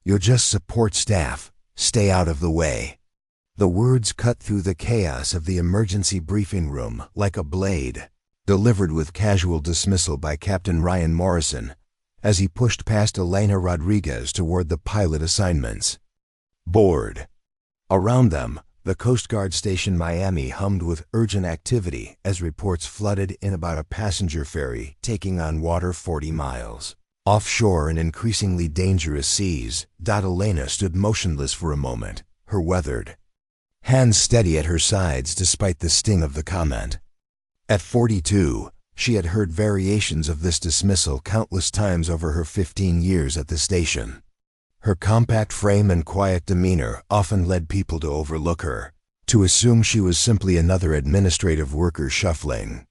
You're just support staff. Stay out of the way." The words cut through the chaos of the emergency briefing room like a blade, delivered with casual dismissal by Captain Ryan Morrison as he pushed past Elena Rodriguez toward the pilot assignments. Bored. Around them, the Coast Guard Station Miami hummed with urgent activity as reports flooded in about a passenger ferry taking on water 40 miles. Offshore in increasingly dangerous seas, Elena stood motionless for a moment, her weathered hands steady at her sides despite the sting of the comment. At 42, she had heard variations of this dismissal countless times over her 15 years at the station. Her compact frame and quiet demeanor often led people to overlook her, to assume she was simply another administrative worker shuffling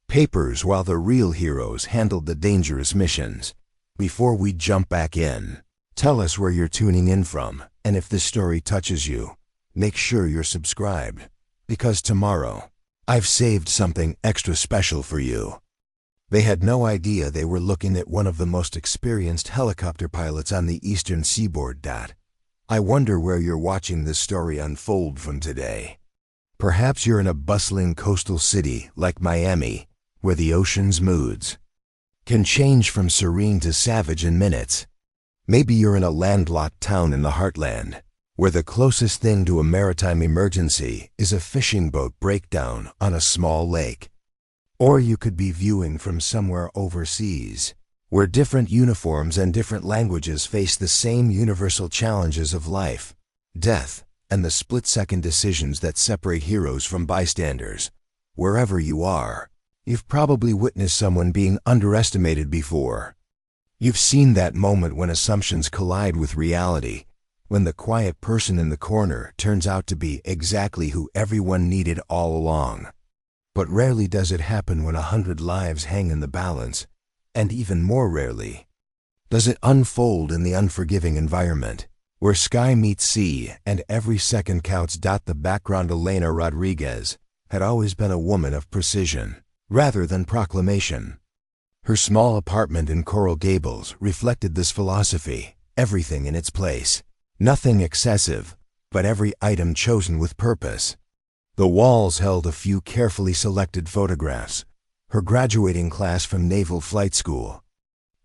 papers while the real heroes handled the dangerous missions. Before we jump back in, tell us where you're tuning in from, and if this story touches you, make sure you're subscribed, because tomorrow, I've saved something extra special for you. They had no idea they were looking at one of the most experienced helicopter pilots on the eastern seaboard. I wonder where you're watching this story unfold from today. Perhaps you're in a bustling coastal city like Miami, where the ocean's moods can change from serene to savage in minutes. Maybe you're in a landlocked town in the heartland, where the closest thing to a maritime emergency is a fishing boat breakdown on a small lake. Or you could be viewing from somewhere overseas, where different uniforms and different languages face the same universal challenges of life, death, and the split-second decisions that separate heroes from bystanders. Wherever you are, you've probably witnessed someone being underestimated before. You've seen that moment when assumptions collide with reality, when the quiet person in the corner turns out to be exactly who everyone needed all along. But rarely does it happen when 100 lives hang in the balance, and even more rarely does it unfold in the unforgiving environment, where sky meets sea and every second counts. The background Elena Rodriguez had always been a woman of precision, rather than proclamation. Her small apartment in Coral Gables reflected this philosophy, everything in its place. Nothing excessive, but every item chosen with purpose. The walls held a few carefully selected photographs, her graduating class from Naval Flight School,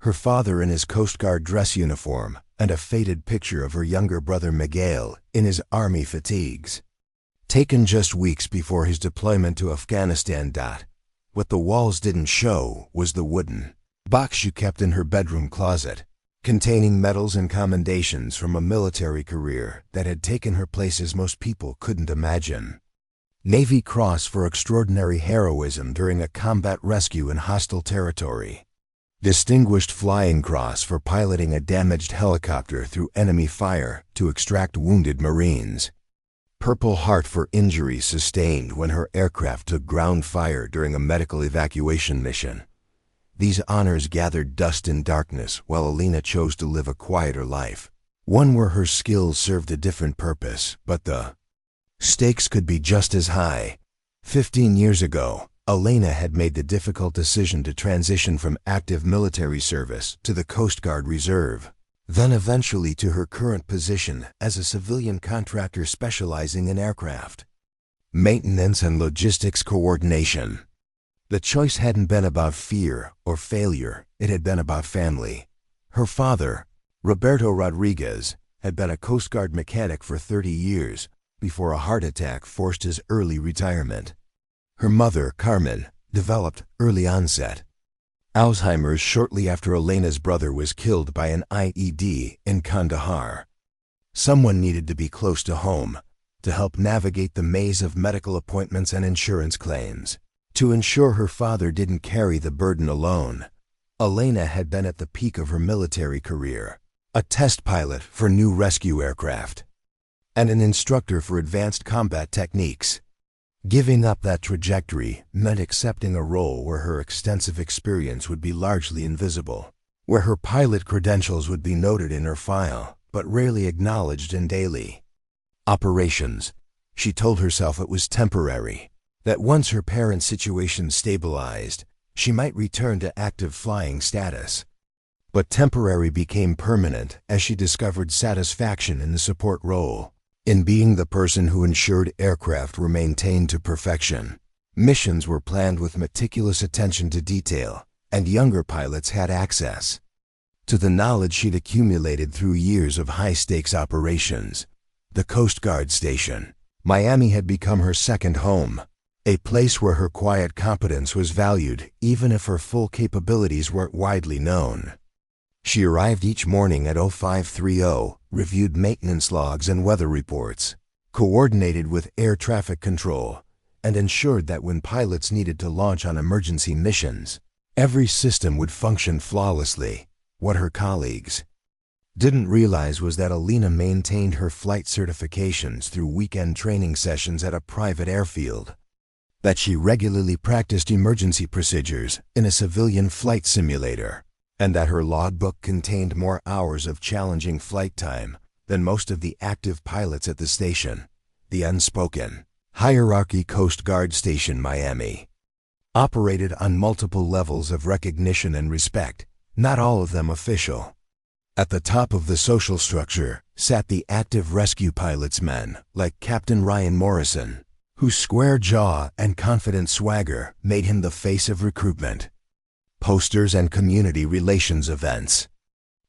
her father in his Coast Guard dress uniform, and a faded picture of her younger brother Miguel in his Army fatigues, taken just weeks before his deployment to Afghanistan. What the walls didn't show was the wooden box she kept in her bedroom closet, containing medals and commendations from a military career that had taken her places most people couldn't imagine. Navy Cross for extraordinary heroism during a combat rescue in hostile territory. Distinguished Flying Cross for piloting a damaged helicopter through enemy fire to extract wounded Marines. Purple Heart for injuries sustained when her aircraft took ground fire during a medical evacuation mission. These honors gathered dust in darkness while Elena chose to live a quieter life, one where her skills served a different purpose, but the stakes could be just as high. 15 years ago, Elena had made the difficult decision to transition from active military service to the Coast Guard Reserve, then eventually to her current position as a civilian contractor specializing in aircraft maintenance and logistics coordination. The choice hadn't been about fear or failure, it had been about family. Her father, Roberto Rodriguez, had been a Coast Guard mechanic for 30 years before a heart attack forced his early retirement. Her mother, Carmen, developed early onset Alzheimer's shortly after Elena's brother was killed by an IED in Kandahar. Someone needed to be close to home to help navigate the maze of medical appointments and insurance claims. To ensure her father didn't carry the burden alone, Elena had been at the peak of her military career, a test pilot for new rescue aircraft, and an instructor for advanced combat techniques. Giving up that trajectory meant accepting a role where her extensive experience would be largely invisible, where her pilot credentials would be noted in her file, but rarely acknowledged in daily operations. She told herself it was temporary, that once her parents' situation stabilized, she might return to active flying status. But temporary became permanent as she discovered satisfaction in the support role, in being the person who ensured aircraft were maintained to perfection. Missions were planned with meticulous attention to detail, and younger pilots had access to the knowledge she'd accumulated through years of high-stakes operations. The Coast Guard Station, Miami, had become her second home, a place where her quiet competence was valued even if her full capabilities weren't widely known. She arrived each morning at 0530, reviewed maintenance logs and weather reports, coordinated with air traffic control, and ensured that when pilots needed to launch on emergency missions, every system would function flawlessly. What her colleagues didn't realize was that Elena maintained her flight certifications through weekend training sessions at a private airfield, that she regularly practiced emergency procedures in a civilian flight simulator, and that her logbook contained more hours of challenging flight time than most of the active pilots at the station. The unspoken hierarchy. Coast Guard Station Miami operated on multiple levels of recognition and respect, not all of them official. At the top of the social structure sat the active rescue pilots, men like Captain Ryan Morrison, whose square jaw and confident swagger made him the face of recruitment, posters, and community relations events.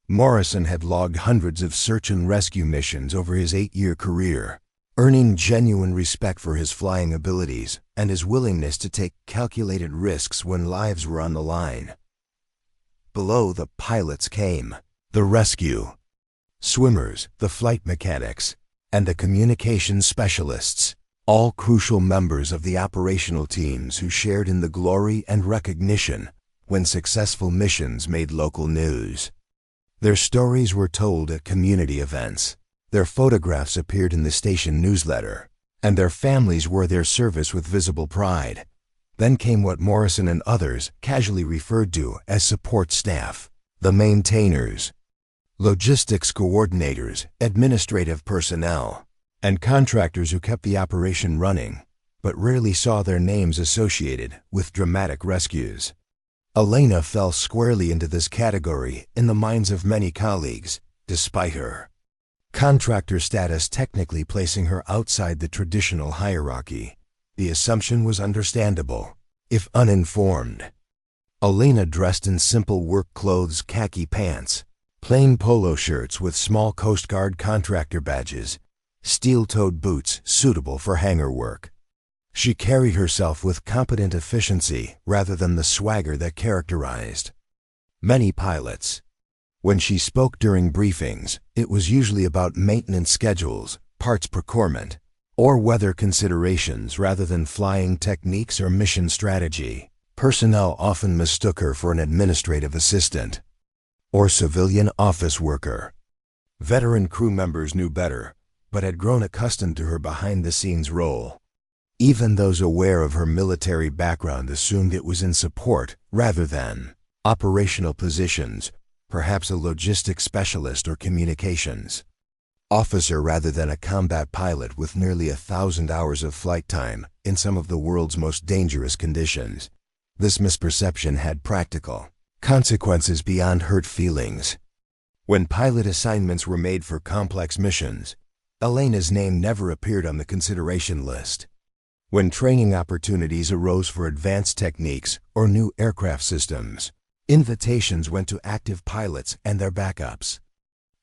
Morrison had logged hundreds of search and rescue missions over his 8-year career, earning genuine respect for his flying abilities and his willingness to take calculated risks when lives were on the line. Below the pilots came the rescue swimmers, the flight mechanics, and the communications specialists, all crucial members of the operational teams who shared in the glory and recognition when successful missions made local news. Their stories were told at community events, their photographs appeared in the station newsletter, and their families wore their service with visible pride. Then came what Morrison and others casually referred to as support staff, the maintainers, logistics coordinators, administrative personnel, and contractors who kept the operation running, but rarely saw their names associated with dramatic rescues. Elena fell squarely into this category in the minds of many colleagues, despite her contractor status technically placing her outside the traditional hierarchy. The assumption was understandable, if uninformed. Elena dressed in simple work clothes, khaki pants, plain polo shirts with small Coast Guard contractor badges, steel-toed boots suitable for hangar work. She carried herself with competent efficiency rather than the swagger that characterized many pilots. When she spoke during briefings, it was usually about maintenance schedules, parts procurement, or weather considerations rather than flying techniques or mission strategy. Personnel often mistook her for an administrative assistant or civilian office worker. Veteran crew members knew better, but had grown accustomed to her behind-the-scenes role. Even those aware of her military background assumed it was in support rather than operational positions, perhaps a logistics specialist or communications officer rather than a combat pilot with nearly 1,000 hours of flight time in some of the world's most dangerous conditions. This misperception had practical consequences beyond hurt feelings. When pilot assignments were made for complex missions, Elena's name never appeared on the consideration list. When training opportunities arose for advanced techniques or new aircraft systems, invitations went to active pilots and their backups.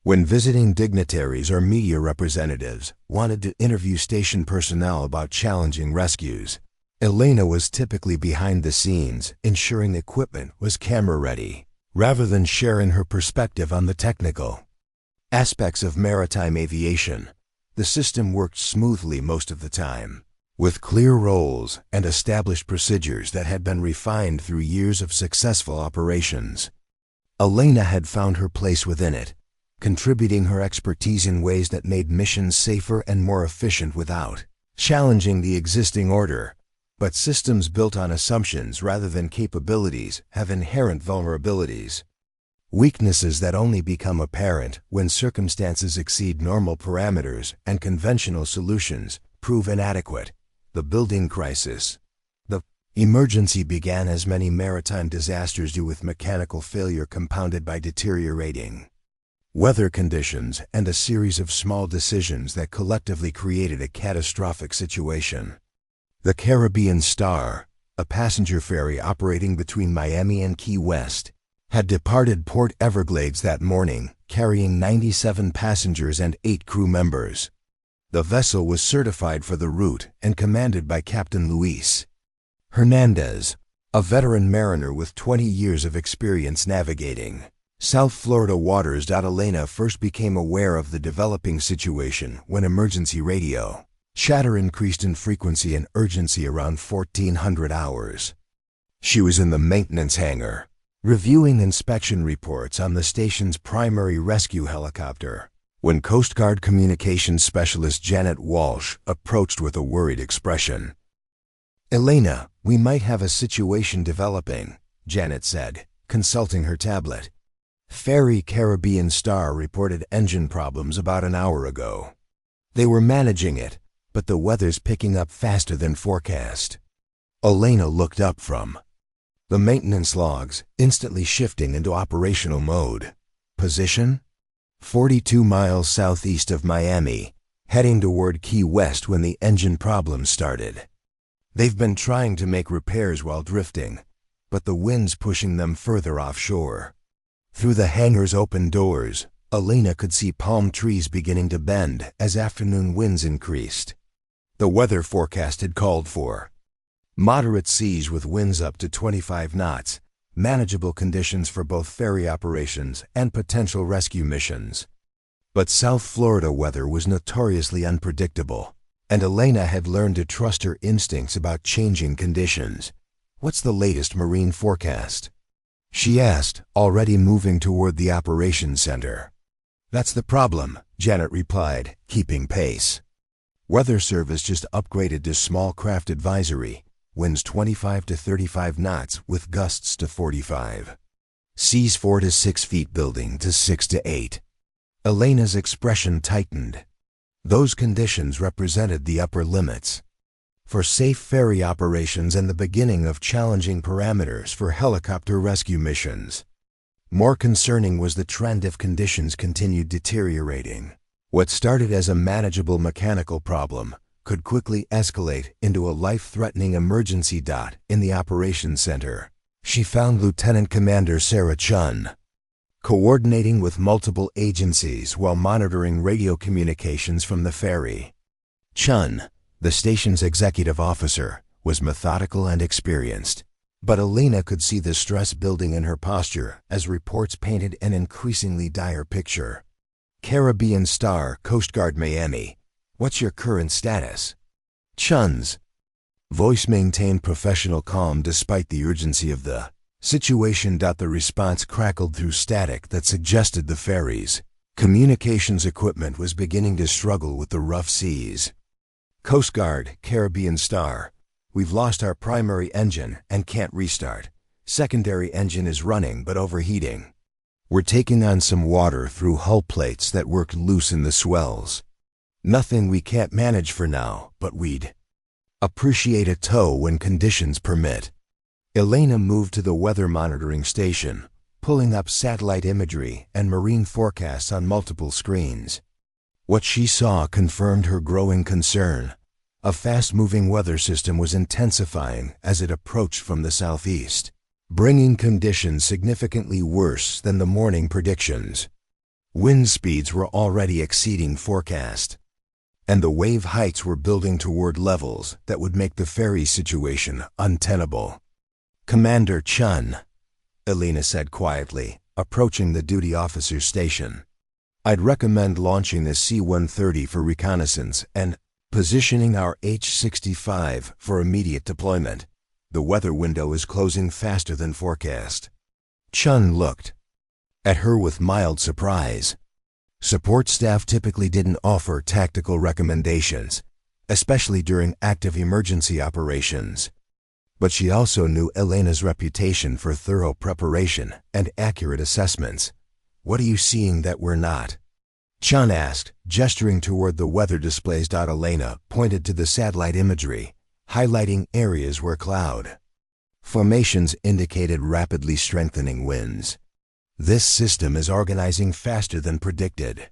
When visiting dignitaries or media representatives wanted to interview station personnel about challenging rescues, Elena was typically behind the scenes, ensuring equipment was camera-ready, rather than sharing her perspective on the technical aspects of maritime aviation. The system worked smoothly most of the time, with clear roles and established procedures that had been refined through years of successful operations. Elena had found her place within it, contributing her expertise in ways that made missions safer and more efficient without challenging the existing order. But systems built on assumptions rather than capabilities have inherent vulnerabilities. Weaknesses that only become apparent when circumstances exceed normal parameters and conventional solutions prove inadequate. The building crisis. The Emergency began as many maritime disasters do, with mechanical failure compounded by deteriorating weather conditions and a series of small decisions that collectively created a catastrophic situation. The Caribbean Star, a passenger ferry operating between Miami and Key West, had departed Port Everglades that morning, carrying 97 passengers and 8 crew members. The vessel was certified for the route and commanded by Captain Luis Hernandez, a veteran mariner with 20 years of experience navigating South Florida waters. Elena first became aware of the developing situation when emergency radio chatter increased in frequency and urgency around 1400 hours. She was in the maintenance hangar, reviewing inspection reports on the station's primary rescue helicopter, when Coast Guard communications specialist Janet Walsh approached with a worried expression. "Elena, we might have a situation developing," Janet said, consulting her tablet. "Ferry Caribbean Star reported engine problems about an hour ago. They were managing it, but the weather's picking up faster than forecast." Elena looked up from the maintenance logs, instantly shifting into operational mode. Position? 42 miles southeast of Miami, heading toward Key West when the engine problems started. They've been trying to make repairs while drifting, but the wind's pushing them further offshore. Through the hangar's open doors, Elena could see palm trees beginning to bend as afternoon winds increased. The weather forecast had called for moderate seas with winds up to 25 knots, manageable conditions for both ferry operations and potential rescue missions. But South Florida weather was notoriously unpredictable, and Elena had learned to trust her instincts about changing conditions. "What's the latest marine forecast?" she asked, already moving toward the operations center. "That's the problem," Janet replied, keeping pace. "Weather Service just upgraded to small craft advisory, winds 25 to 35 knots with gusts to 45. Seas 4 to 6 feet, building to 6 to 8. Elena's expression tightened. Those conditions represented the upper limits for safe ferry operations and the beginning of challenging parameters for helicopter rescue missions. More concerning was the trend if conditions continued deteriorating. What started as a manageable mechanical problem could quickly escalate into a life-threatening emergency. In the operations center, she found Lieutenant Commander Sarah Chun coordinating with multiple agencies while monitoring radio communications from the ferry. Chun, the station's executive officer, was methodical and experienced, but Elena could see the stress building in her posture as reports painted an increasingly dire picture. "Caribbean Star, Coast Guard, Miami. What's your current status?" Chun's voice maintained professional calm despite the urgency of the situation. The response crackled through static that suggested the ferry's communications equipment was beginning to struggle with the rough seas. "Coast Guard, Caribbean Star. We've lost our primary engine and can't restart. Secondary engine is running but overheating. We're taking on some water through hull plates that worked loose in the swells. Nothing we can't manage for now, but we'd appreciate a tow when conditions permit." Elena moved to the weather monitoring station, pulling up satellite imagery and marine forecasts on multiple screens. What she saw confirmed her growing concern. A fast-moving weather system was intensifying as it approached from the southeast, bringing conditions significantly worse than the morning predictions. Wind speeds were already exceeding forecast, and the wave heights were building toward levels that would make the ferry situation untenable. "Commander Chun," Elena said quietly, approaching the duty officer's station. "I'd recommend launching the C-130 for reconnaissance and positioning our H-65 for immediate deployment. The weather window is closing faster than forecast." Chun looked at her with mild surprise. Support staff typically didn't offer tactical recommendations, especially during active emergency operations. But she also knew Elena's reputation for thorough preparation and accurate assessments. "What are you seeing that we're not?" Chun asked, gesturing toward the weather displays. Elena pointed to the satellite imagery, highlighting areas where cloud Formations indicated rapidly strengthening winds. This system is organizing faster than predicted.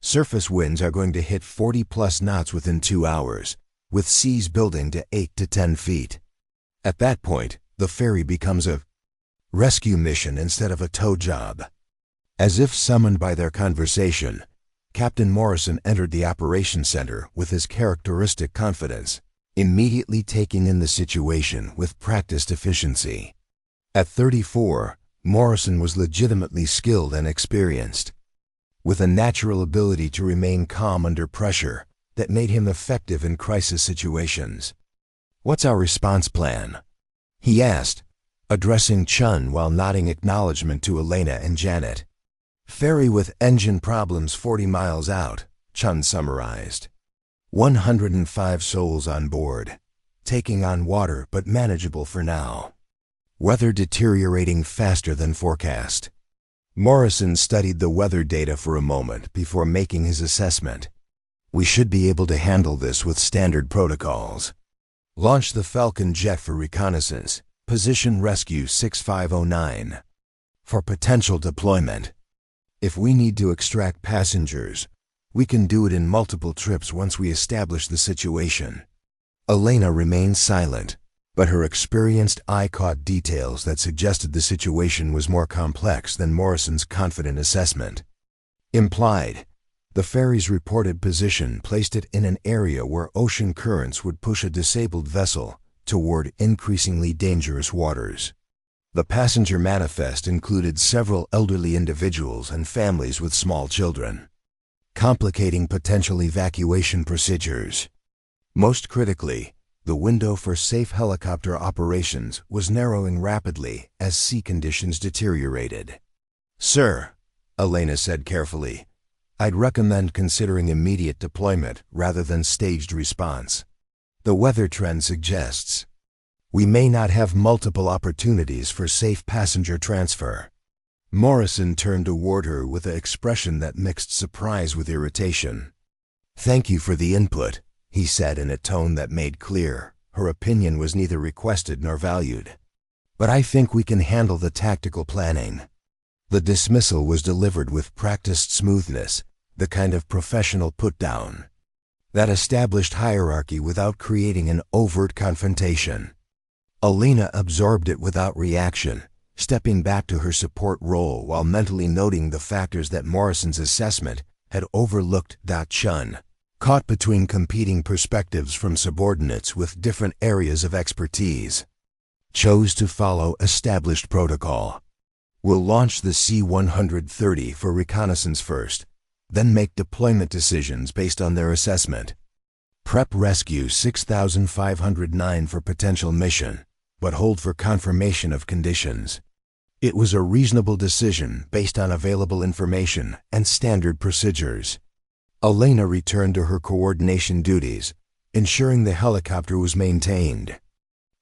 Surface winds are going to hit 40+ knots within 2 hours, with seas building to 8 to 10 feet. At that point, the ferry becomes a rescue mission instead of a tow job. As if summoned by their conversation, Captain Morrison entered the operations center with his characteristic confidence, immediately taking in the situation with practiced efficiency. At 34, Morrison was legitimately skilled and experienced, with a natural ability to remain calm under pressure that made him effective in crisis situations. "What's our response plan?" he asked, addressing Chun while nodding acknowledgement to Elena and Janet. "Ferry with engine problems 40 miles out," Chun summarized. 105 souls on board, taking on water but manageable for now. Weather deteriorating faster than forecast. Morrison studied the weather data for a moment before making his assessment. "We should be able to handle this with standard protocols. Launch the Falcon jet for reconnaissance. Position rescue 6509. For potential deployment. If we need to extract passengers, we can do it in multiple trips once we establish the situation." Elena remained silent, but her experienced eye caught details that suggested the situation was more complex than Morrison's confident assessment. Implied, the ferry's reported position placed it in an area where ocean currents would push a disabled vessel toward increasingly dangerous waters. The passenger manifest included several elderly individuals and families with small children, complicating potential evacuation procedures. Most critically, the window for safe helicopter operations was narrowing rapidly as sea conditions deteriorated. "Sir," Elena said carefully, "I'd recommend considering immediate deployment rather than staged response. The weather trend suggests we may not have multiple opportunities for safe passenger transfer." Morrison turned toward her with an expression that mixed surprise with irritation. "Thank you for the input," he said in a tone that made clear her opinion was neither requested nor valued. "But I think we can handle the tactical planning." The dismissal was delivered with practiced smoothness, the kind of professional put-down that established hierarchy without creating an overt confrontation. Elena absorbed it without reaction, stepping back to her support role while mentally noting the factors that Morrison's assessment had overlooked. Chun, caught between competing perspectives from subordinates with different areas of expertise, chose to follow established protocol. "We'll launch the C-130 for reconnaissance first, then make deployment decisions based on their assessment. Prep rescue 6509 for potential mission, but hold for confirmation of conditions." It was a reasonable decision based on available information and standard procedures. Elena returned to her coordination duties, ensuring the helicopter was maintained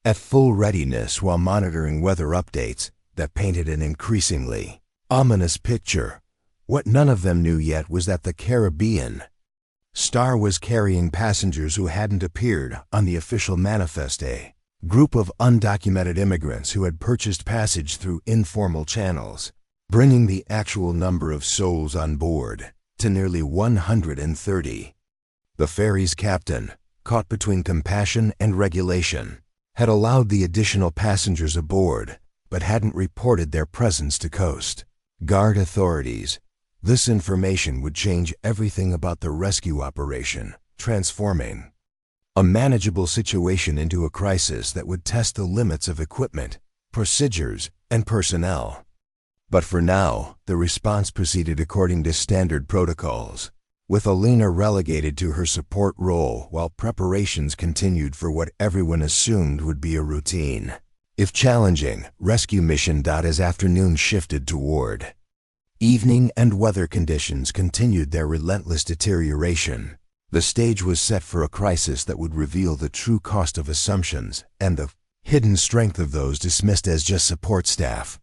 at full readiness while monitoring weather updates that painted an increasingly ominous picture. What none of them knew yet was that the Caribbean Star was carrying passengers who hadn't appeared on the official manifest, a group of undocumented immigrants who had purchased passage through informal channels, bringing the actual number of souls on board to nearly 130. The ferry's captain, caught between compassion and regulation, had allowed the additional passengers aboard, but hadn't reported their presence to Coast Guard authorities. This information would change everything about the rescue operation, transforming a manageable situation into a crisis that would test the limits of equipment, procedures, and personnel. But for now, the response proceeded according to standard protocols, with Elena relegated to her support role while preparations continued for what everyone assumed would be a routine, if challenging, rescue mission. As afternoon shifted toward evening and weather conditions continued their relentless deterioration, the stage was set for a crisis that would reveal the true cost of assumptions and the hidden strength of those dismissed as just support staff.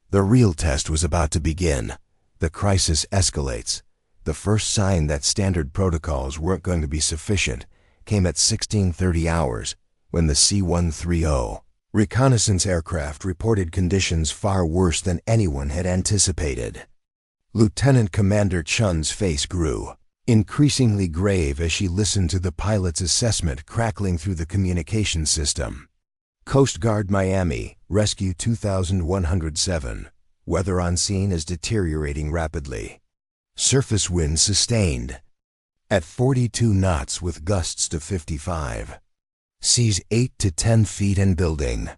The real test was about to begin. The crisis escalates. The first sign that standard protocols weren't going to be sufficient came at 16:30 hours, when the C-130 Reconnaissance aircraft reported conditions far worse than anyone had anticipated. Lieutenant Commander Chun's face grew, increasingly grave as she listened to the pilot's assessment crackling through the communication system. Coast Guard Miami, Rescue 2107. Weather on scene is deteriorating rapidly. Surface wind sustained at 42 knots with gusts to 55. Seas 8 to 10 feet and building.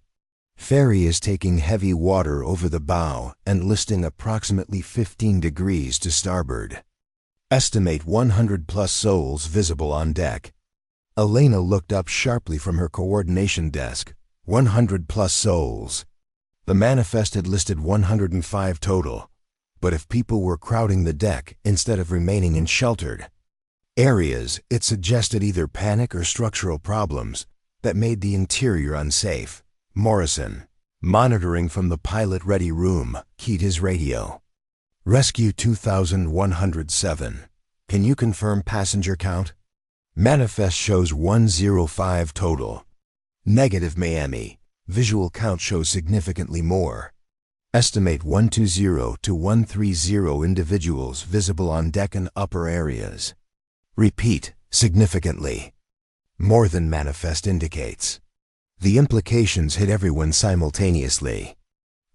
Ferry is taking heavy water over the bow and listing approximately 15 degrees to starboard. Estimate 100 plus souls visible on deck. Elena looked up sharply from her coordination desk. 100 plus souls. The manifest had listed 105 total, but if people were crowding the deck instead of remaining in sheltered areas, it suggested either panic or structural problems that made the interior unsafe. Morrison, monitoring from the pilot-ready room, keyed his radio. Rescue 2107. Can you confirm passenger count? Manifest shows 105 total. Negative Miami. Visual count shows significantly more. Estimate 120 to 130 individuals visible on deck and upper areas. Repeat, significantly. More than manifest indicates. The implications hit everyone simultaneously.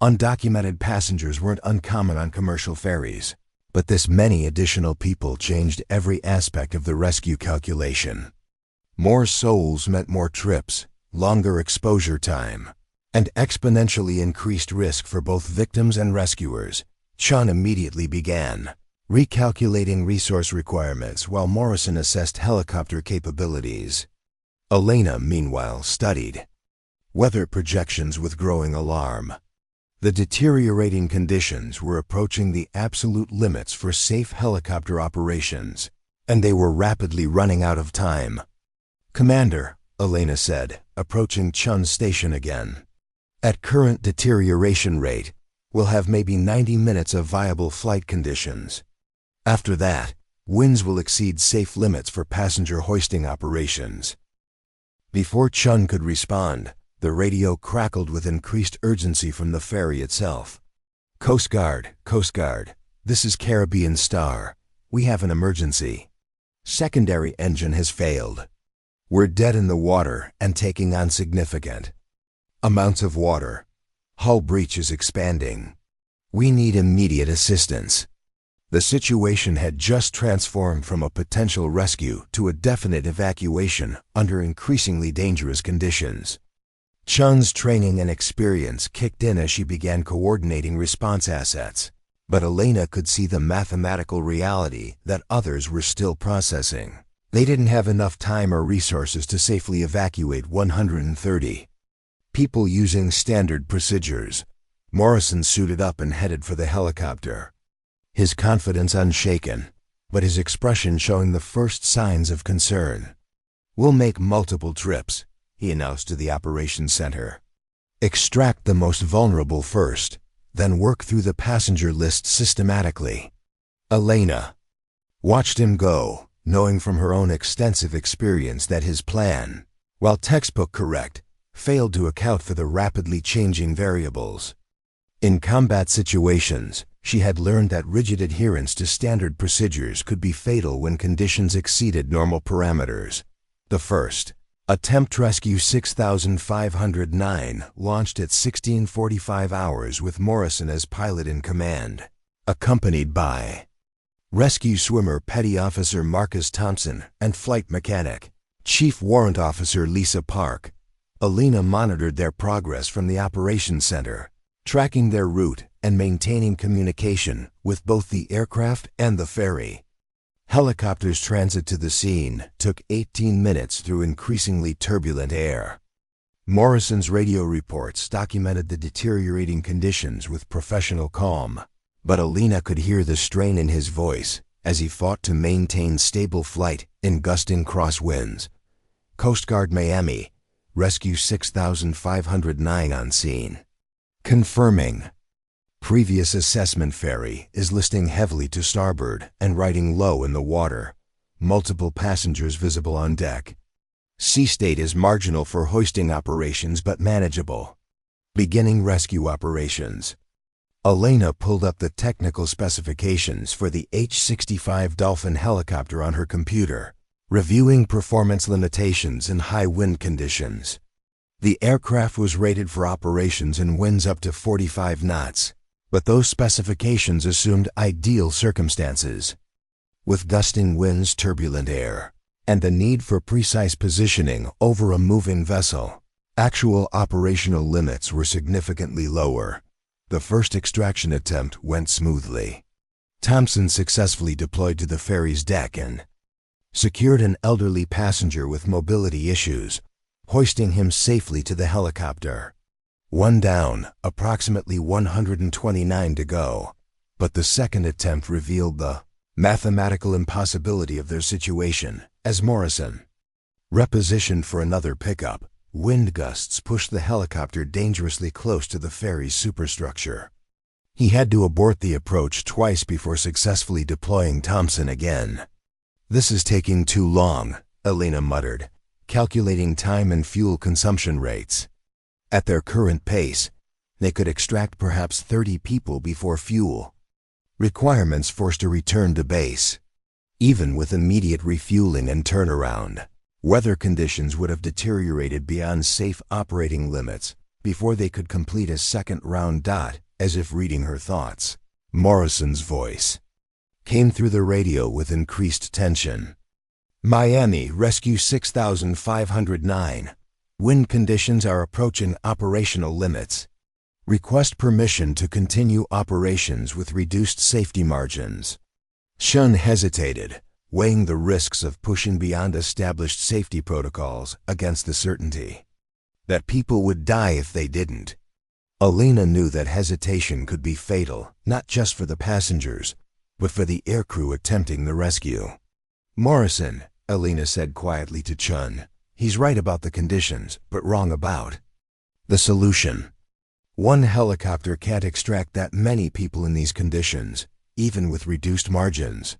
Undocumented passengers weren't uncommon on commercial ferries, but this many additional people changed every aspect of the rescue calculation. More souls meant more trips, longer exposure time, and exponentially increased risk for both victims and rescuers. Chun immediately began recalculating resource requirements while Morrison assessed helicopter capabilities. Elena, meanwhile, studied weather projections with growing alarm. The deteriorating conditions were approaching the absolute limits for safe helicopter operations, and they were rapidly running out of time. "Commander," Elena said, approaching Chun's station again. "At current deterioration rate, we'll have maybe 90 minutes of viable flight conditions. After that, winds will exceed safe limits for passenger hoisting operations." Before Chun could respond, the radio crackled with increased urgency from the ferry itself. Coast Guard, this is Caribbean Star. We have an emergency. Secondary engine has failed. We're dead in the water and taking on significant amounts of water. Hull breach is expanding. We need immediate assistance. The situation had just transformed from a potential rescue to a definite evacuation under increasingly dangerous conditions. Chun's training and experience kicked in as she began coordinating response assets, but Elena could see the mathematical reality that others were still processing. They didn't have enough time or resources to safely evacuate 130 people using standard procedures. Morrison suited up and headed for the helicopter, his confidence unshaken, but his expression showing the first signs of concern. "We'll make multiple trips," he announced to the operations center. "Extract the most vulnerable first, then work through the passenger list systematically." Elena watched him go, knowing from her own extensive experience that his plan, while textbook correct, failed to account for the rapidly changing variables. In combat situations, she had learned that rigid adherence to standard procedures could be fatal when conditions exceeded normal parameters. The first attempt rescue 6509 launched at 16:45 hours with Morrison as pilot in command, accompanied by rescue swimmer Petty Officer Marcus Thompson and flight mechanic, Chief Warrant Officer Lisa Park. Elena monitored their progress from the operations center, tracking their route and maintaining communication with both the aircraft and the ferry. Helicopters' transit to the scene took 18 minutes through increasingly turbulent air. Morrison's radio reports documented the deteriorating conditions with professional calm, but Elena could hear the strain in his voice as he fought to maintain stable flight in gusting crosswinds. Coast Guard Miami, Rescue 6509 on scene. Confirming. Previous assessment ferry is listing heavily to starboard and riding low in the water. Multiple passengers visible on deck. Sea state is marginal for hoisting operations but manageable. Beginning rescue operations. Elena pulled up the technical specifications for the H-65 Dolphin helicopter on her computer, reviewing performance limitations in high wind conditions. The aircraft was rated for operations in winds up to 45 knots, but those specifications assumed ideal circumstances. With gusting winds, turbulent air, and the need for precise positioning over a moving vessel, actual operational limits were significantly lower. The first extraction attempt went smoothly. Thompson successfully deployed to the ferry's deck and secured an elderly passenger with mobility issues, hoisting him safely to the helicopter. One down, approximately 129 to go, but the second attempt revealed the mathematical impossibility of their situation as Morrison repositioned for another pickup. Wind gusts pushed the helicopter dangerously close to the ferry's superstructure. He had to abort the approach twice before successfully deploying Thompson again. "This is taking too long," Elena muttered, calculating time and fuel consumption rates. At their current pace, they could extract perhaps 30 people before fuel requirements forced a return to base. Even with immediate refueling and turnaround, weather conditions would have deteriorated beyond safe operating limits before they could complete a second round. As if reading her thoughts, Morrison's voice came through the radio with increased tension. "Miami, Rescue 6509. Wind conditions are approaching operational limits. Request permission to continue operations with reduced safety margins." Chun hesitated, weighing the risks of pushing beyond established safety protocols against the certainty that people would die if they didn't. Elena knew that hesitation could be fatal, not just for the passengers, but for the aircrew attempting the rescue. "Morrison," Elena said quietly to Chun, "he's right about the conditions, but wrong about the solution. One helicopter can't extract that many people in these conditions, even with reduced margins."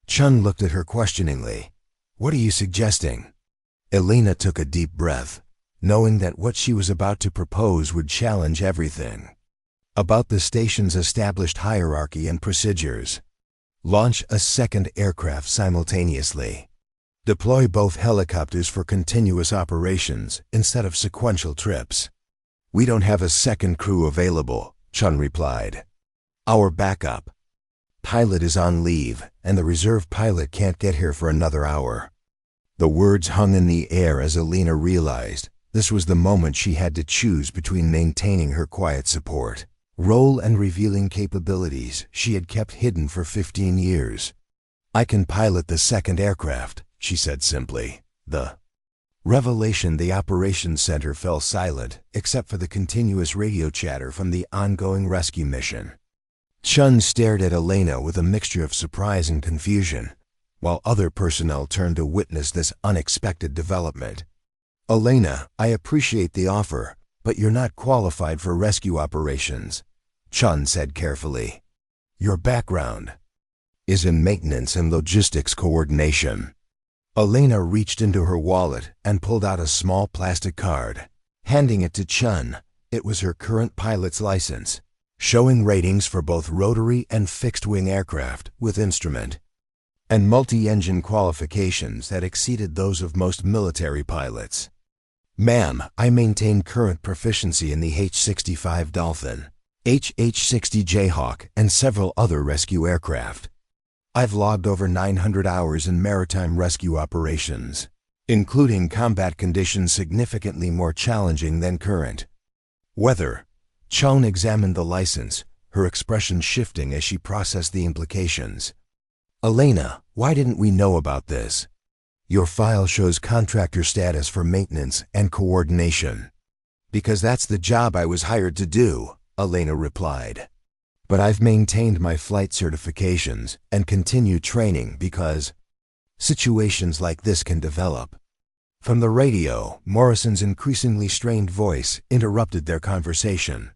Chun looked at her questioningly. "What are you suggesting?" Elena took a deep breath, knowing that what she was about to propose would challenge everything about the station's established hierarchy and procedures. Launch a second aircraft simultaneously. Deploy both helicopters for continuous operations instead of sequential trips. "We don't have a second crew available," Chun replied. "Our backup pilot is on leave, and the reserve pilot can't get here for another hour." The words hung in the air as Elena realized this was the moment she had to choose between maintaining her quiet support role and revealing capabilities she had kept hidden for 15 years. "I can pilot the second aircraft," she said simply. The revelation, the operations center fell silent except for the continuous radio chatter from the ongoing rescue mission. Chun stared at Elena with a mixture of surprise and confusion, while other personnel turned to witness this unexpected development. "Elena, I appreciate the offer, but you're not qualified for rescue operations," Chun said carefully. "Your background is in maintenance and logistics coordination." Elena reached into her wallet and pulled out a small plastic card. Handing it to Chun, it was her current pilot's license, showing ratings for both rotary and fixed-wing aircraft with instrument and multi-engine qualifications that exceeded those of most military pilots. "Ma'am, I maintain current proficiency in the H-65 Dolphin, H-60 Jayhawk, and several other rescue aircraft. I've logged over 900 hours in maritime rescue operations, including combat conditions significantly more challenging than current weather." Chun examined the license, her expression shifting as she processed the implications. "Elena, why didn't we know about this?" "Your file shows contractor status for maintenance and coordination." "Because that's the job I was hired to do," Elena replied. "But I've maintained my flight certifications and continue training because situations like this can develop." From the radio, Morrison's increasingly strained voice interrupted their conversation.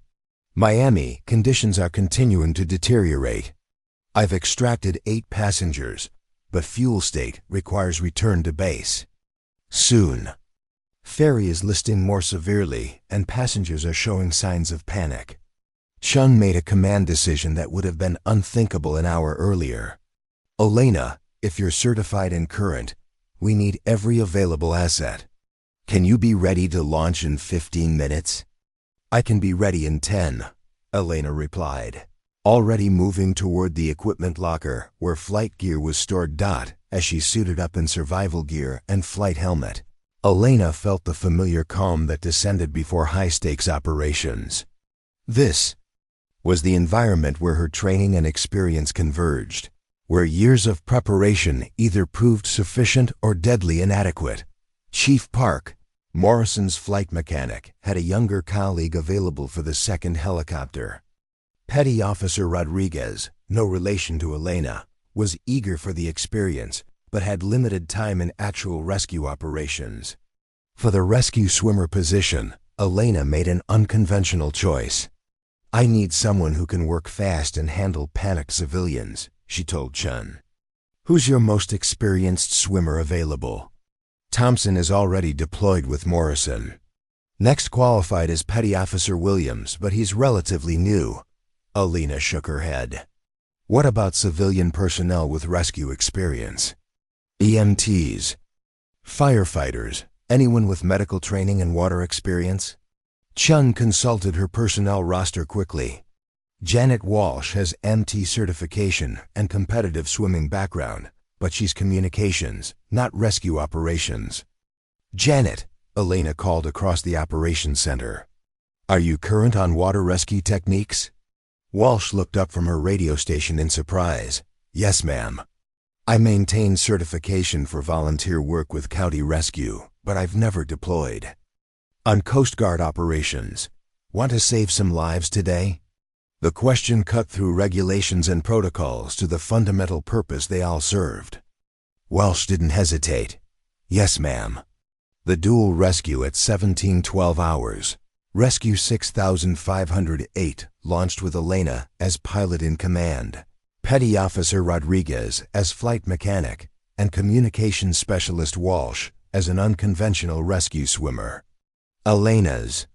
"Miami, conditions are continuing to deteriorate. I've extracted 8 passengers, but fuel state requires return to base soon." Ferry is listing more severely, and passengers are showing signs of panic. Chun made a command decision that would have been unthinkable an hour earlier. Elena, if you're certified and current, we need every available asset. Can you be ready to launch in 15 minutes? I can be ready in 10, Elena replied, already moving toward the equipment locker where flight gear was stored. As she suited up in survival gear and flight helmet, Elena felt the familiar calm that descended before high-stakes operations. This was the environment where her training and experience converged, where years of preparation either proved sufficient or deadly inadequate. Chief Park, Morrison's flight mechanic, had a younger colleague available for the second helicopter. Petty Officer Rodriguez, no relation to Elena, was eager for the experience, but had limited time in actual rescue operations. For the rescue swimmer position, Elena made an unconventional choice. I need someone who can work fast and handle panicked civilians, she told Chun. Who's your most experienced swimmer available? Thompson is already deployed with Morrison. Next qualified is Petty Officer Williams, but he's relatively new. Elena shook her head. What about civilian personnel with rescue experience? EMTs, firefighters, anyone with medical training and water experience? Chun consulted her personnel roster quickly. Janet Walsh has MT certification and competitive swimming background, but she's communications, not rescue operations. Janet, Elena called across the operations center. Are you current on water rescue techniques? Walsh looked up from her radio station in surprise. Yes, ma'am. I maintain certification for volunteer work with county rescue, but I've never deployed. On Coast Guard operations, want to save some lives today? The question cut through regulations and protocols to the fundamental purpose they all served. Walsh didn't hesitate. Yes, ma'am. The dual rescue at 1712 hours. Rescue 6508 launched with Elena as pilot in command, Petty Officer Rodriguez as flight mechanic, and communications specialist Walsh as an unconventional rescue swimmer. Elena's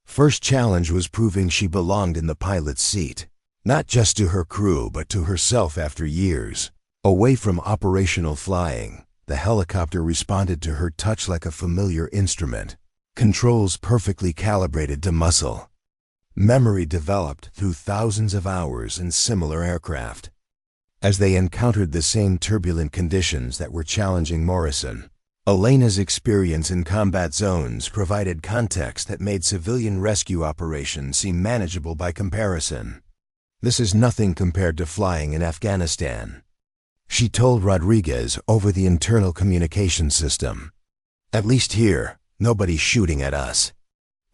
first challenge was proving she belonged in the pilot's seat, not just to her crew but to herself. After years away from operational flying, the helicopter responded to her touch like a familiar instrument. Controls perfectly calibrated to muscle. Memory developed through thousands of hours in similar aircraft. As they encountered the same turbulent conditions that were challenging Morrison, Elena's experience in combat zones provided context that made civilian rescue operations seem manageable by comparison. This is nothing compared to flying in Afghanistan, she told Rodriguez over the internal communication system. At least here, nobody's shooting at us.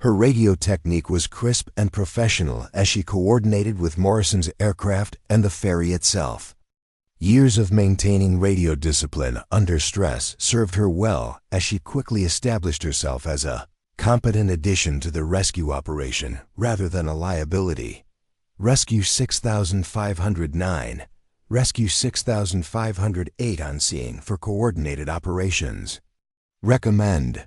Her radio technique was crisp and professional as she coordinated with Morrison's aircraft and the ferry itself. Years of maintaining radio discipline under stress served her well as she quickly established herself as a competent addition to the rescue operation rather than a liability. Rescue 6509, Rescue 6508 on scene for coordinated operations. Recommend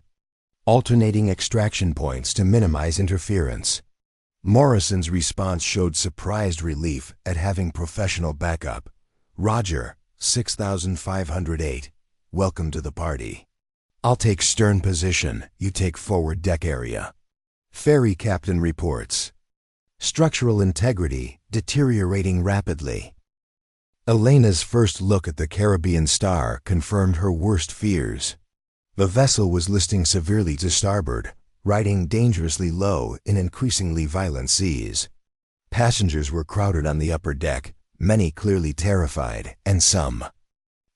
alternating extraction points to minimize interference. Morrison's response showed surprised relief at having professional backup. Roger, 6508. Welcome to the party. I'll take stern position, you take forward deck area. Ferry captain reports. Structural integrity deteriorating rapidly. Elena's first look at the Caribbean Star confirmed her worst fears. The vessel was listing severely to starboard, riding dangerously low in increasingly violent seas. Passengers were crowded on the upper deck, many clearly terrified, and some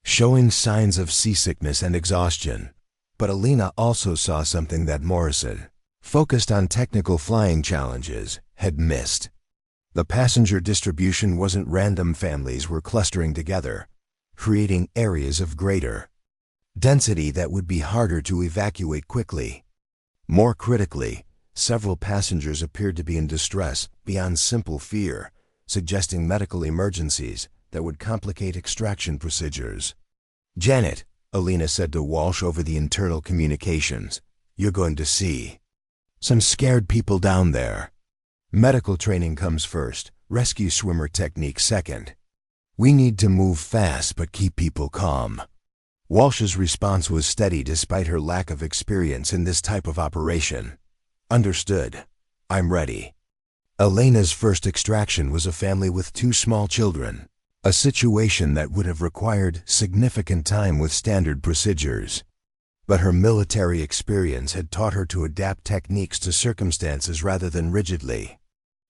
showing signs of seasickness and exhaustion. But Elena also saw something that Morrison, focused on technical flying challenges, had missed. The passenger distribution wasn't random. Families were clustering together, creating areas of greater density that would be harder to evacuate quickly. More critically, several passengers appeared to be in distress beyond simple fear, suggesting medical emergencies that would complicate extraction procedures. Janet, Elena said to Walsh over the internal communications, you're going to see some scared people down there. Medical training comes first, rescue swimmer technique second. We need to move fast but keep people calm. Walsh's response was steady despite her lack of experience in this type of operation. Understood. I'm ready. Elena's first extraction was a family with 2 small children, a situation that would have required significant time with standard procedures. But her military experience had taught her to adapt techniques to circumstances rather than rigidly,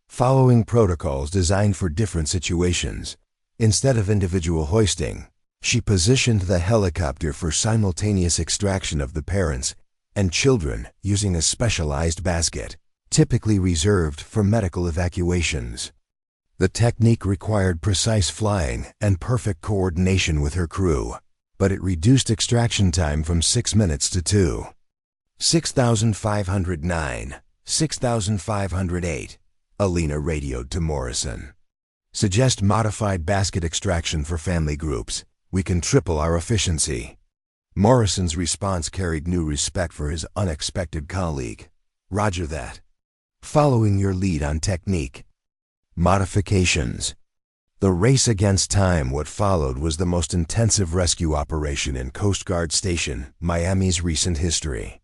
following protocols designed for different situations. Instead of individual hoisting, she positioned the helicopter for simultaneous extraction of the parents and children using a specialized basket, typically reserved for medical evacuations. The technique required precise flying and perfect coordination with her crew, but it reduced extraction time from 6 minutes to 2. 6,509, 6,508, Elena radioed to Morrison. Suggest modified basket extraction for family groups. We can triple our efficiency. Morrison's response carried new respect for his unexpected colleague. Roger that. Following your lead on technique. Modifications. The race against time. What followed was the most intensive rescue operation in Coast Guard Station, Miami's recent history.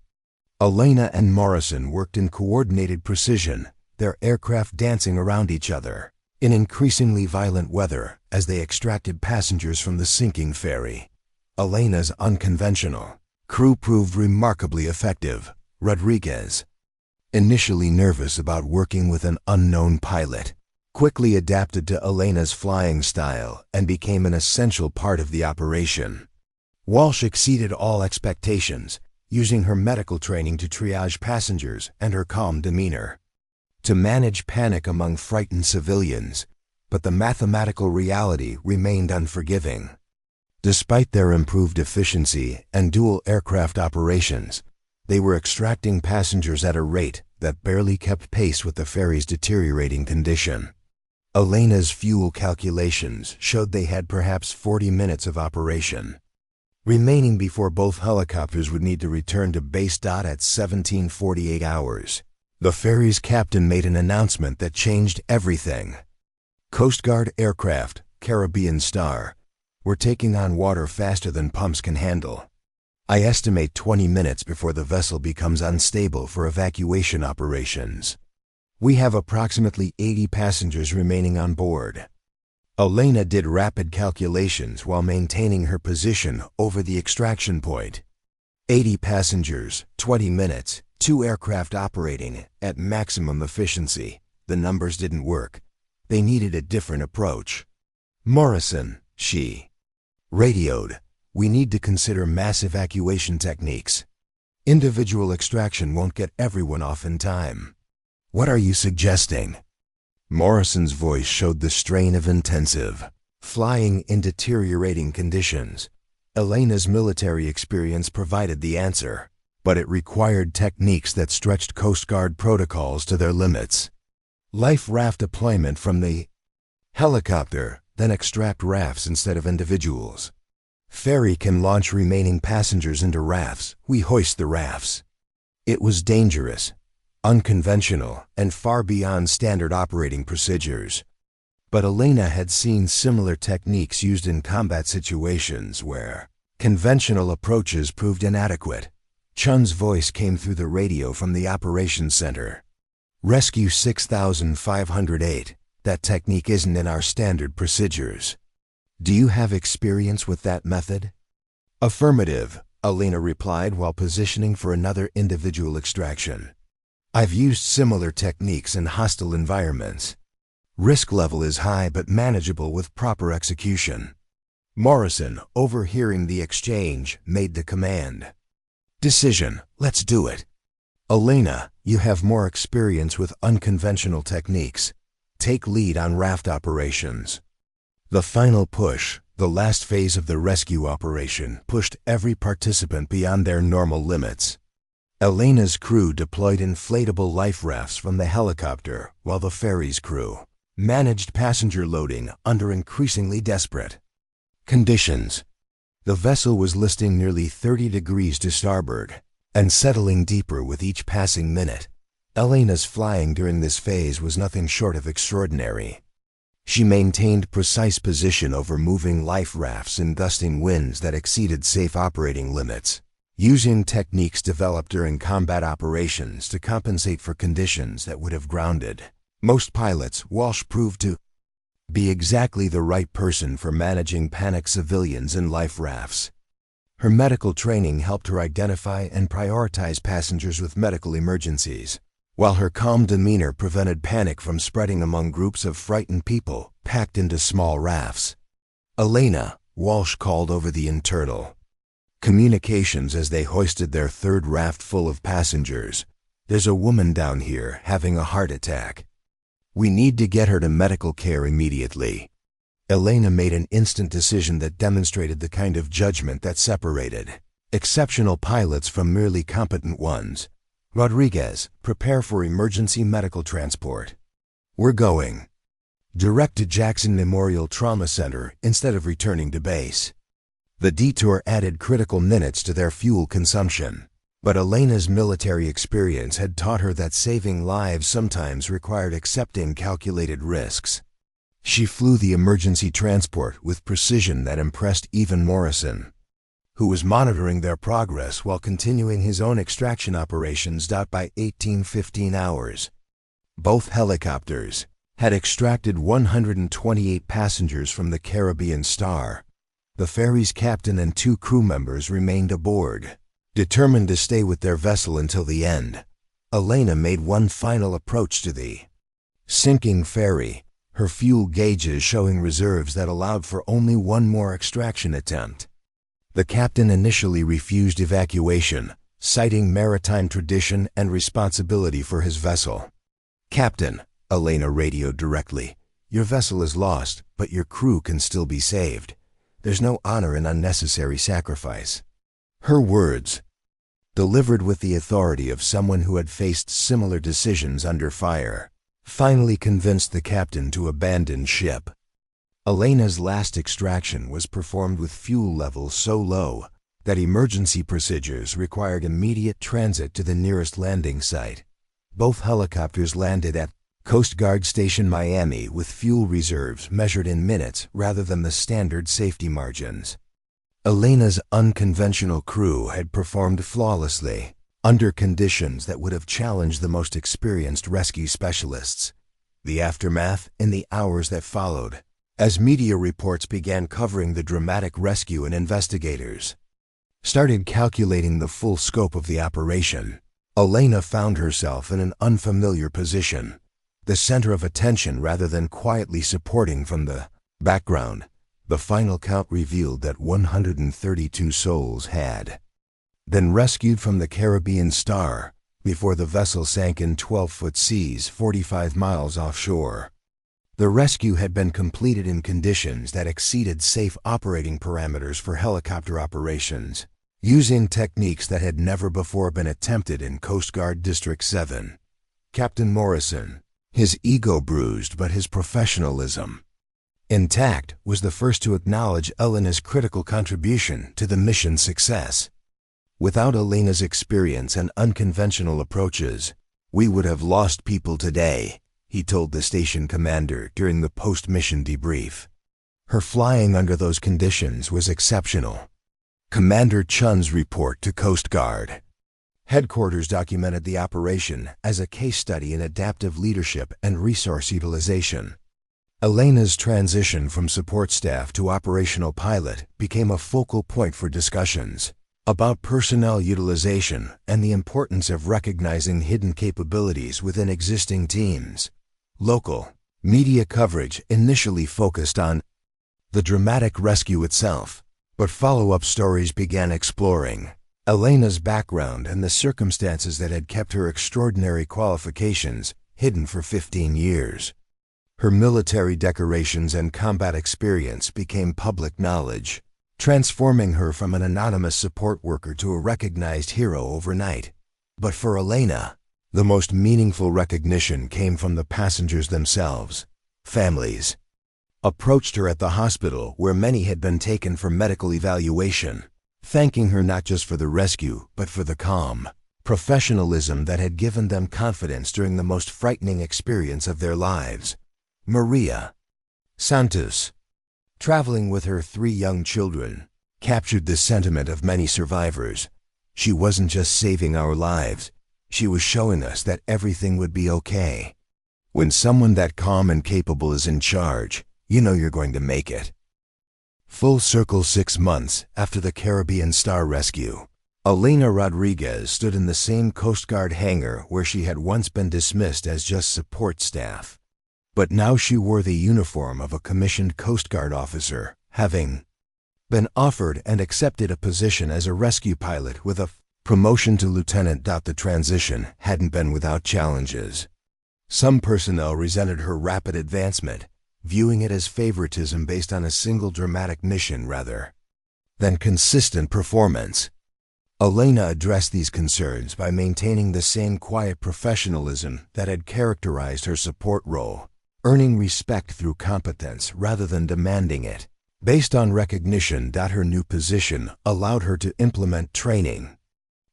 Elena and Morrison worked in coordinated precision, their aircraft dancing around each other in increasingly violent weather as they extracted passengers from the sinking ferry. Elena's unconventional crew proved remarkably effective. Rodriguez, initially nervous about working with an unknown pilot, quickly adapted to Elena's flying style and became an essential part of the operation. Walsh exceeded all expectations, using her medical training to triage passengers and her calm demeanor to manage panic among frightened civilians, but the mathematical reality remained unforgiving. Despite their improved efficiency and dual aircraft operations, they were extracting passengers at a rate that barely kept pace with the ferry's deteriorating condition. Elena's fuel calculations showed they had perhaps 40 minutes of operation remaining before both helicopters would need to return to base. At 1748 hours, the ferry's captain made an announcement that changed everything. Coast Guard aircraft, Caribbean Star, were taking on water faster than pumps can handle. I estimate 20 minutes before the vessel becomes unstable for evacuation operations. We have approximately 80 passengers remaining on board. Elena did rapid calculations while maintaining her position over the extraction point. 80 passengers, 20 minutes, 2 aircraft operating at maximum efficiency. The numbers didn't work. They needed a different approach. Morrison, she radioed, we need to consider mass evacuation techniques. Individual extraction won't get everyone off in time. What are you suggesting? Morrison's voice showed the strain of intensive flying in deteriorating conditions. Elena's military experience provided the answer, but it required techniques that stretched Coast Guard protocols to their limits. Life raft deployment from the helicopter, then extract rafts instead of individuals. Ferry can launch remaining passengers into rafts. We hoist the rafts. It was dangerous, unconventional, and far beyond standard operating procedures. But Elena had seen similar techniques used in combat situations where conventional approaches proved inadequate. Chun's voice came through the radio from the operations center. Rescue 6508. That technique isn't in our standard procedures. Do you have experience with that method? Affirmative, Elena replied while positioning for another individual extraction. I've used similar techniques in hostile environments. Risk level is high but manageable with proper execution. Morrison, overhearing the exchange, made the command. Decision, let's do it. Elena, you have more experience with unconventional techniques. Take lead on raft operations. The final push, the last phase of the rescue operation, pushed every participant beyond their normal limits. Elena's crew deployed inflatable life rafts from the helicopter, while the ferry's crew managed passenger loading under increasingly desperate conditions. The vessel was listing nearly 30 degrees to starboard, and settling deeper with each passing minute. Elena's flying during this phase was nothing short of extraordinary. She maintained precise position over moving life rafts in gusting winds that exceeded safe operating limits, using techniques developed during combat operations to compensate for conditions that would have grounded most pilots. Walsh proved to be exactly the right person for managing panicked civilians in life rafts. Her medical training helped her identify and prioritize passengers with medical emergencies, while her calm demeanor prevented panic from spreading among groups of frightened people packed into small rafts. Elena, Walsh called over the internal communications as they hoisted their third raft full of passengers. "There's a woman down here having a heart attack. We need to get her to medical care immediately." Elena made an instant decision that demonstrated the kind of judgment that separated exceptional pilots from merely competent ones. "Rodriguez, prepare for emergency medical transport. We're going direct to Jackson Memorial Trauma Center instead of returning to base." The detour added critical minutes to their fuel consumption, but Elena's military experience had taught her that saving lives sometimes required accepting calculated risks. She flew the emergency transport with precision that impressed even Morrison, who was monitoring their progress while continuing his own extraction operations. By 1815 hours, both helicopters had extracted 128 passengers from the Caribbean Star. The ferry's captain and 2 crew members remained aboard, determined to stay with their vessel until the end. Elena made one final approach to the sinking ferry, her fuel gauges showing reserves that allowed for only one more extraction attempt. The captain initially refused evacuation, citing maritime tradition and responsibility for his vessel. "Captain," Elena radioed directly, "your vessel is lost, but your crew can still be saved. There's no honor in unnecessary sacrifice." Her words, delivered with the authority of someone who had faced similar decisions under fire, finally convinced the captain to abandon ship. Elena's last extraction was performed with fuel levels so low that emergency procedures required immediate transit to the nearest landing site. Both helicopters landed at Coast Guard Station Miami with fuel reserves measured in minutes rather than the standard safety margins. Elena's unconventional crew had performed flawlessly, under conditions that would have challenged the most experienced rescue specialists. The aftermath in the hours that followed, as media reports began covering the dramatic rescue and investigators started calculating the full scope of the operation, Elena found herself in an unfamiliar position, the center of attention rather than quietly supporting from the background. The final count revealed that 132 souls had been rescued from the Caribbean Star before the vessel sank in 12-foot seas 45 miles offshore. The rescue had been completed in conditions that exceeded safe operating parameters for helicopter operations, using techniques that had never before been attempted in Coast Guard District 7. Captain Morrison, his ego bruised but his professionalism intact, was the first to acknowledge Elena's critical contribution to the mission's success. "Without Elena's experience and unconventional approaches, we would have lost people today," he told the station commander during the post-mission debrief. Her flying under those conditions was exceptional. Commander Chun's report to Coast Guard headquarters documented the operation as a case study in adaptive leadership and resource utilization. Elena's transition from support staff to operational pilot became a focal point for discussions about personnel utilization and the importance of recognizing hidden capabilities within existing teams. Local media coverage initially focused on the dramatic rescue itself, but follow-up stories began exploring Elena's background and the circumstances that had kept her extraordinary qualifications hidden for 15 years. Her military decorations and combat experience became public knowledge, transforming her from an anonymous support worker to a recognized hero overnight. But for Elena, the most meaningful recognition came from the passengers themselves. Families approached her at the hospital where many had been taken for medical evaluation. thanking her not just for the rescue, but for the calm professionalism that had given them confidence during the most frightening experience of their lives. Maria Santos, traveling with her 3 young children, captured the sentiment of many survivors. She wasn't just saving our lives, she was showing us that everything would be okay. When someone that calm and capable is in charge, you know you're going to make it. Full circle 6 months after the Caribbean Star rescue, Elena Rodriguez stood in the same Coast Guard hangar where she had once been dismissed as just support staff. But now she wore the uniform of a commissioned Coast Guard officer, having been offered and accepted a position as a rescue pilot with a promotion to lieutenant. The transition hadn't been without challenges. Some personnel resented her rapid advancement, viewing it as favoritism based on a single dramatic mission rather than consistent performance. Elena addressed these concerns by maintaining the same quiet professionalism that had characterized her support role, earning respect through competence rather than demanding it. Based on recognition, her new position allowed her to implement training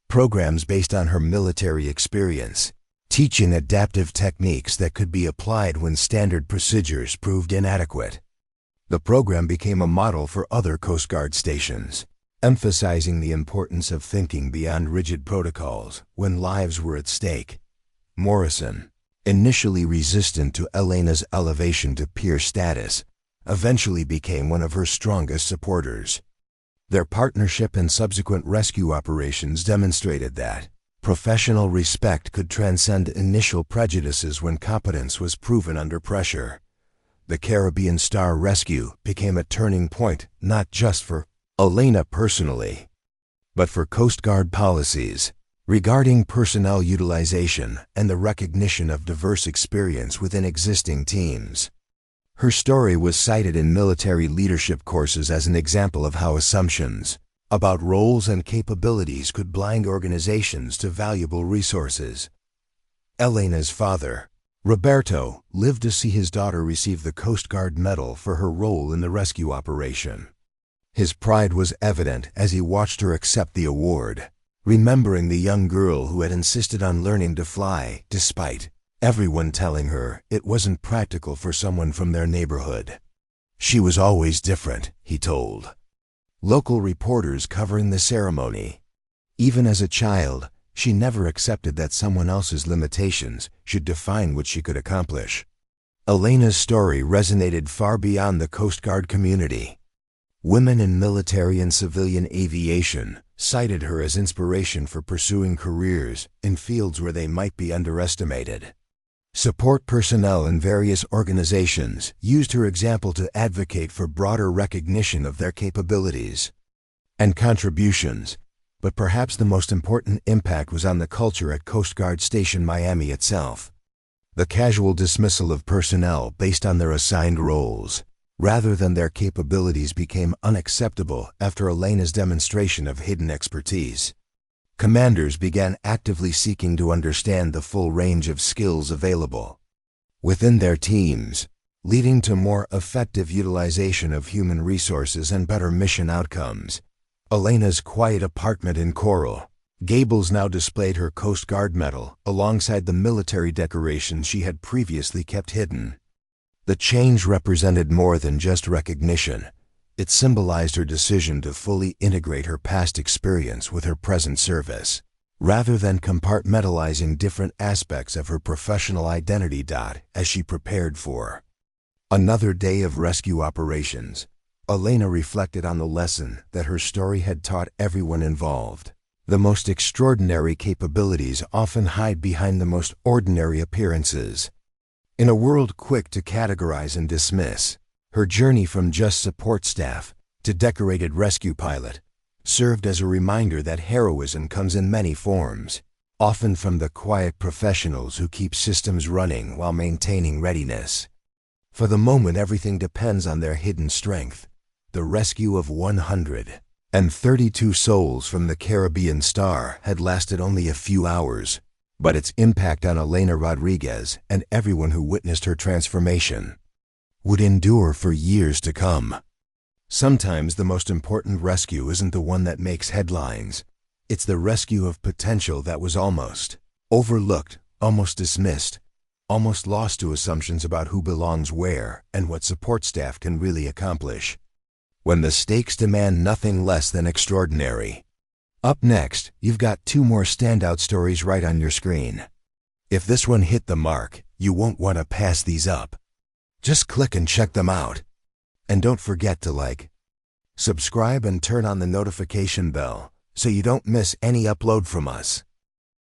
programs based on her military experience, teaching adaptive techniques that could be applied when standard procedures proved inadequate. The program became a model for other Coast Guard stations, emphasizing the importance of thinking beyond rigid protocols when lives were at stake. Morrison, initially resistant to Elena's elevation to peer status, eventually became one of her strongest supporters. Their partnership and subsequent rescue operations demonstrated that professional respect could transcend initial prejudices when competence was proven under pressure. The Caribbean Star rescue became a turning point not just for Elena personally, but for Coast Guard policies regarding personnel utilization and the recognition of diverse experience within existing teams. Her story was cited in military leadership courses as an example of how assumptions about roles and capabilities could blind organizations to valuable resources. Elena's father, Roberto, lived to see his daughter receive the Coast Guard Medal for her role in the rescue operation. His pride was evident as he watched her accept the award, remembering the young girl who had insisted on learning to fly despite everyone telling her it wasn't practical for someone from their neighborhood. She was always different, he told local reporters covering the ceremony. Even as a child, she never accepted that someone else's limitations should define what she could accomplish. Elena's story resonated far beyond the Coast Guard community. Women in military and civilian aviation cited her as inspiration for pursuing careers in fields where they might be underestimated. Support personnel in various organizations used her example to advocate for broader recognition of their capabilities and contributions, but perhaps the most important impact was on the culture at Coast Guard Station Miami itself. The casual dismissal of personnel based on their assigned roles rather than their capabilities became unacceptable after Elena's demonstration of hidden expertise. Commanders began actively seeking to understand the full range of skills available within their teams, leading to more effective utilization of human resources and better mission outcomes. Elena's quiet apartment in Coral Gables now displayed her Coast Guard medal alongside the military decorations she had previously kept hidden. The change represented more than just recognition. It symbolized her decision to fully integrate her past experience with her present service, rather than compartmentalizing different aspects of her professional identity. As she prepared for another day of rescue operations, Elena reflected on the lesson that her story had taught everyone involved. The most extraordinary capabilities often hide behind the most ordinary appearances. In a world quick to categorize and dismiss, her journey from just support staff to decorated rescue pilot served as a reminder that heroism comes in many forms, often from the quiet professionals who keep systems running while maintaining readiness. For the moment, everything depends on their hidden strength. The rescue of 132 souls from the Caribbean Star had lasted only a few hours, but its impact on Elena Rodriguez and everyone who witnessed her transformation would endure for years to come. Sometimes the most important rescue isn't the one that makes headlines. It's the rescue of potential that was almost overlooked, almost dismissed, almost lost to assumptions about who belongs where and what support staff can really accomplish. When the stakes demand nothing less than extraordinary. Up next, you've got 2 more standout stories right on your screen. If this one hit the mark, you won't want to pass these up. Just click and check them out. And don't forget to like, subscribe and turn on the notification bell so you don't miss any upload from us.